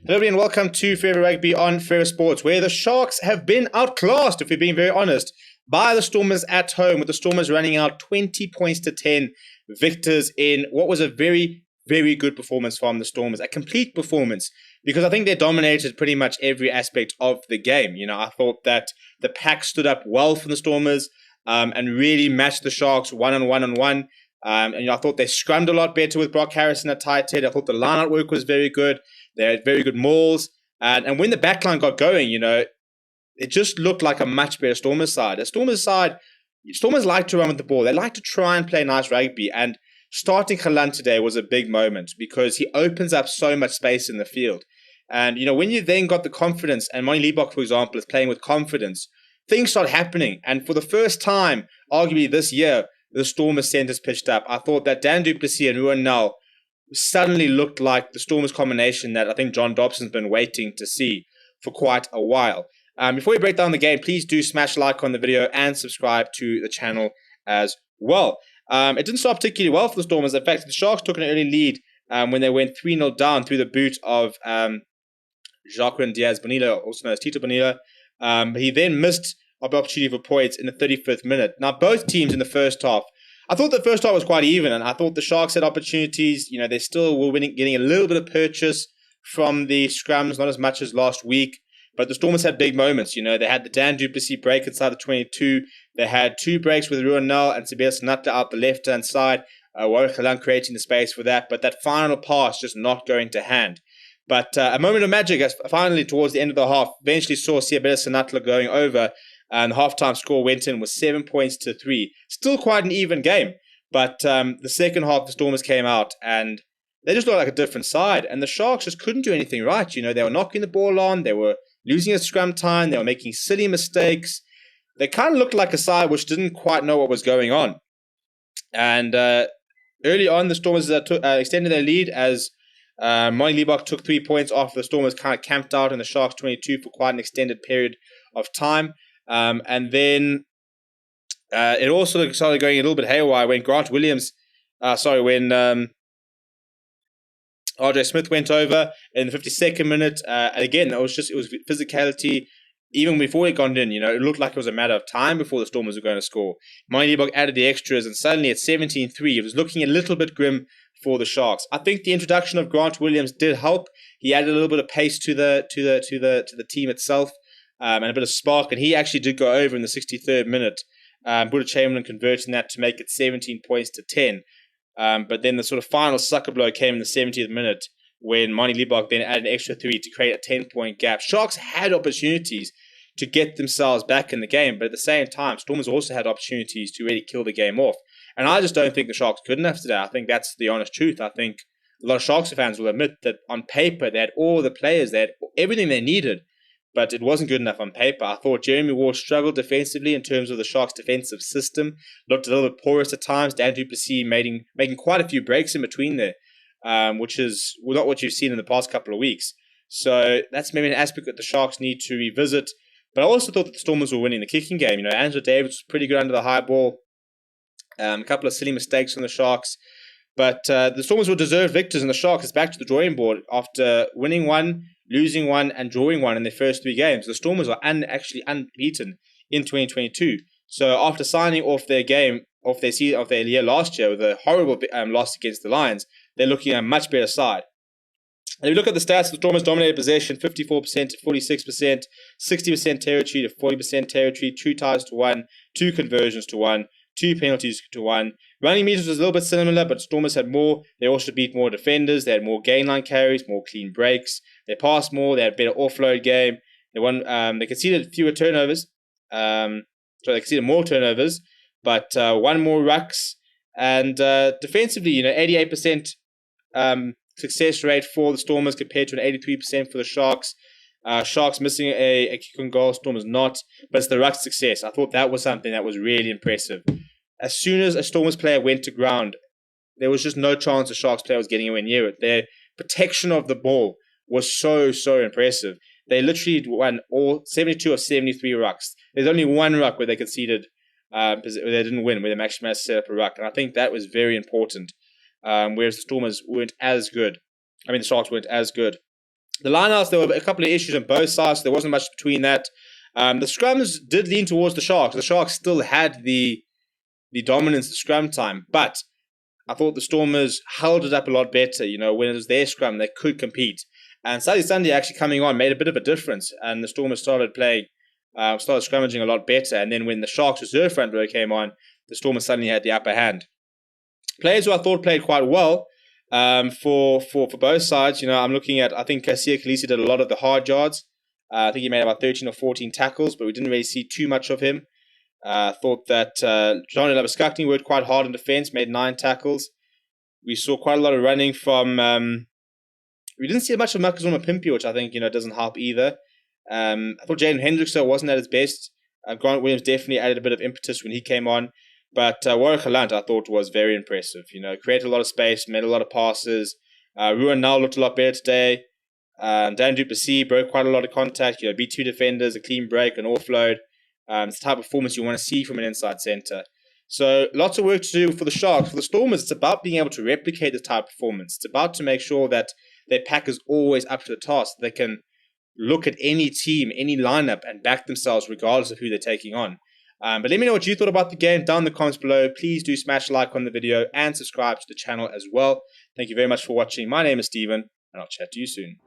Hello everybody and welcome to Forever Rugby on SuperSport, where the Sharks have been outclassed, if we're being very honest, by the Stormers at home, with the Stormers running out 20 points to 10 victors in what was a very, very good performance from the Stormers, a complete performance, because I think they dominated pretty much every aspect of the game. I thought that the pack stood up well for the Stormers and really matched the Sharks one-on-one. And I thought they scrummed a lot better with Brock Harrison at tight head. I thought the line-out work was very good. They had very good mauls. And when the backline got going, it just looked like a much better Stormers side. The Stormers side, Stormers like to run with the ball. They like to try and play nice rugby. And starting Khalan today was a big moment because he opens up so much space in the field. And, when you then got the confidence, and Monty Liebach, for example, is playing with confidence, things start happening. And for the first time, arguably this year, the Stormers centers pitched up. I thought that Dan du Plessis and Ruan Nel suddenly looked like the Stormers combination that I think John Dobson's been waiting to see for quite a while. Before we break down the game, please do smash like on the video and subscribe to the channel as well. It didn't start particularly well for the Stormers. In fact, the Sharks took an early lead when they went 3-0 down through the boot of Jacqueline Diaz-Bonilla, also known as Tito Bonilla. He then missed opportunity for points in the 35th minute. Now, both teams in the first half, I thought the first half was quite even, and I thought the Sharks had opportunities. They still were getting a little bit of purchase from the scrums, not as much as last week, but the Stormers had big moments. They had the Dan du Plessis break inside the 22. They had two breaks with Ruan Nel and Sébastien Natta out the left-hand side. Warren Khalan creating the space for that, but that final pass just not going to hand. But a moment of magic, as finally towards the end of the half, eventually saw Sébastien Natta going over, and the halftime score went in with 7 points to 3. Still quite an even game. But the second half, the Stormers came out and they just looked like a different side. And the Sharks just couldn't do anything right. They were knocking the ball on. They were losing at scrum time. They were making silly mistakes. They kind of looked like a side which didn't quite know what was going on. And early on, the Stormers extended their lead as Monty Liebach took 3 points after the Stormers kind of camped out in the Sharks 22 for quite an extended period of time. And then it also started going a little bit haywire when when RJ Smith went over in the 52nd minute. And again, it was physicality. Even before it got in, it looked like it was a matter of time before the Stormers were going to score. Monty Liebach added the extras, and suddenly at 17-3, it was looking a little bit grim for the Sharks. I think the introduction of Grant Williams did help. He added a little bit of pace to the team itself. And a bit of spark, and he actually did go over in the 63rd minute. Buddha Chamberlain converting that to make it 17 points to 10. But then the sort of final sucker blow came in the 70th minute when Monty Liebach then added an extra 3 to create a 10-point gap. Sharks had opportunities to get themselves back in the game, but at the same time, Stormers also had opportunities to really kill the game off. And I just don't think the Sharks good enough today. I think that's the honest truth. I think a lot of Sharks fans will admit that on paper, they had all the players, they had everything they needed, but it wasn't good enough on paper. I thought Jeremy Ward struggled defensively in terms of the Sharks' defensive system. Looked a little bit porous at times. Dan du Plessis making quite a few breaks in between there, which is not what you've seen in the past couple of weeks. So that's maybe an aspect that the Sharks need to revisit. But I also thought that the Stormers were winning the kicking game. Angela Davis was pretty good under the high ball. A couple of silly mistakes from the Sharks. But the Stormers were deserved victors, and the Sharks is back to the drawing board after winning one, losing one, and drawing one in their first 3 games. The Stormers are actually unbeaten in 2022. So after signing off their year last year with a horrible loss against the Lions, they're looking at a much better side. And if you look at the stats, the Stormers dominated possession 54% to 46%, 60% territory to 40% territory, 2 ties to 1, 2 conversions to 1, 2 penalties to 1. Running meters was a little bit similar, but Stormers had more. They also beat more defenders. They had more gain line carries, more clean breaks. They passed more. They had a better offload game. They conceded fewer turnovers. They conceded more turnovers, but 1 more rucks. And defensively, 88% success rate for the Stormers compared to an 83% for the Sharks. Sharks missing a kick on goal, Stormers not, but it's the ruck success. I thought that was something that was really impressive. As soon as a Stormers player went to ground, there was just no chance a Sharks player was getting anywhere near it. Their protection of the ball was so impressive. They literally won all 72 of 73 rucks. There's only 1 ruck where they conceded, they didn't win, where they actually managed to set up a ruck. And I think that was very important. Whereas the Stormers weren't as good. The Sharks weren't as good. The lineouts, there were a couple of issues on both sides. So there wasn't much between that. The scrums did lean towards the Sharks. The Sharks still had the dominance of scrum time, but I thought the Stormers held it up a lot better. When it was their scrum, they could compete. And Saturday Sunday actually coming on made a bit of a difference, and the Stormers started scrummaging a lot better. And then when the Sharks reserve front row came on, the Stormers suddenly had the upper hand. Players who I thought played quite well for both sides. I'm looking at, I think Siya Kolisi did a lot of the hard yards. I think he made about 13 or 14 tackles, but we didn't really see too much of him. Thought that Johnny Labuskakni worked quite hard in defense, made 9 tackles. We saw quite a lot of running from... we didn't see much of Makazuma Pimpy, which I think doesn't help either. I thought Jaden Hendrickson wasn't at his best. Grant Williams definitely added a bit of impetus when he came on. But Warwick Galant, I thought, was very impressive. Created a lot of space, made a lot of passes. Ruan Nal looked a lot better today. Dan Duplessis broke quite a lot of contact. beat 2 defenders, a clean break, an offload. It's the type of performance you want to see from an inside centre. So lots of work to do for the Sharks. For the Stormers, it's about being able to replicate this type of performance. It's about to make sure that their pack is always up to the task. They can look at any team, any lineup, and back themselves regardless of who they're taking on. But let me know what you thought about the game down in the comments below. Please do smash like on the video and subscribe to the channel as well. Thank you very much for watching. My name is Steven, and I'll chat to you soon.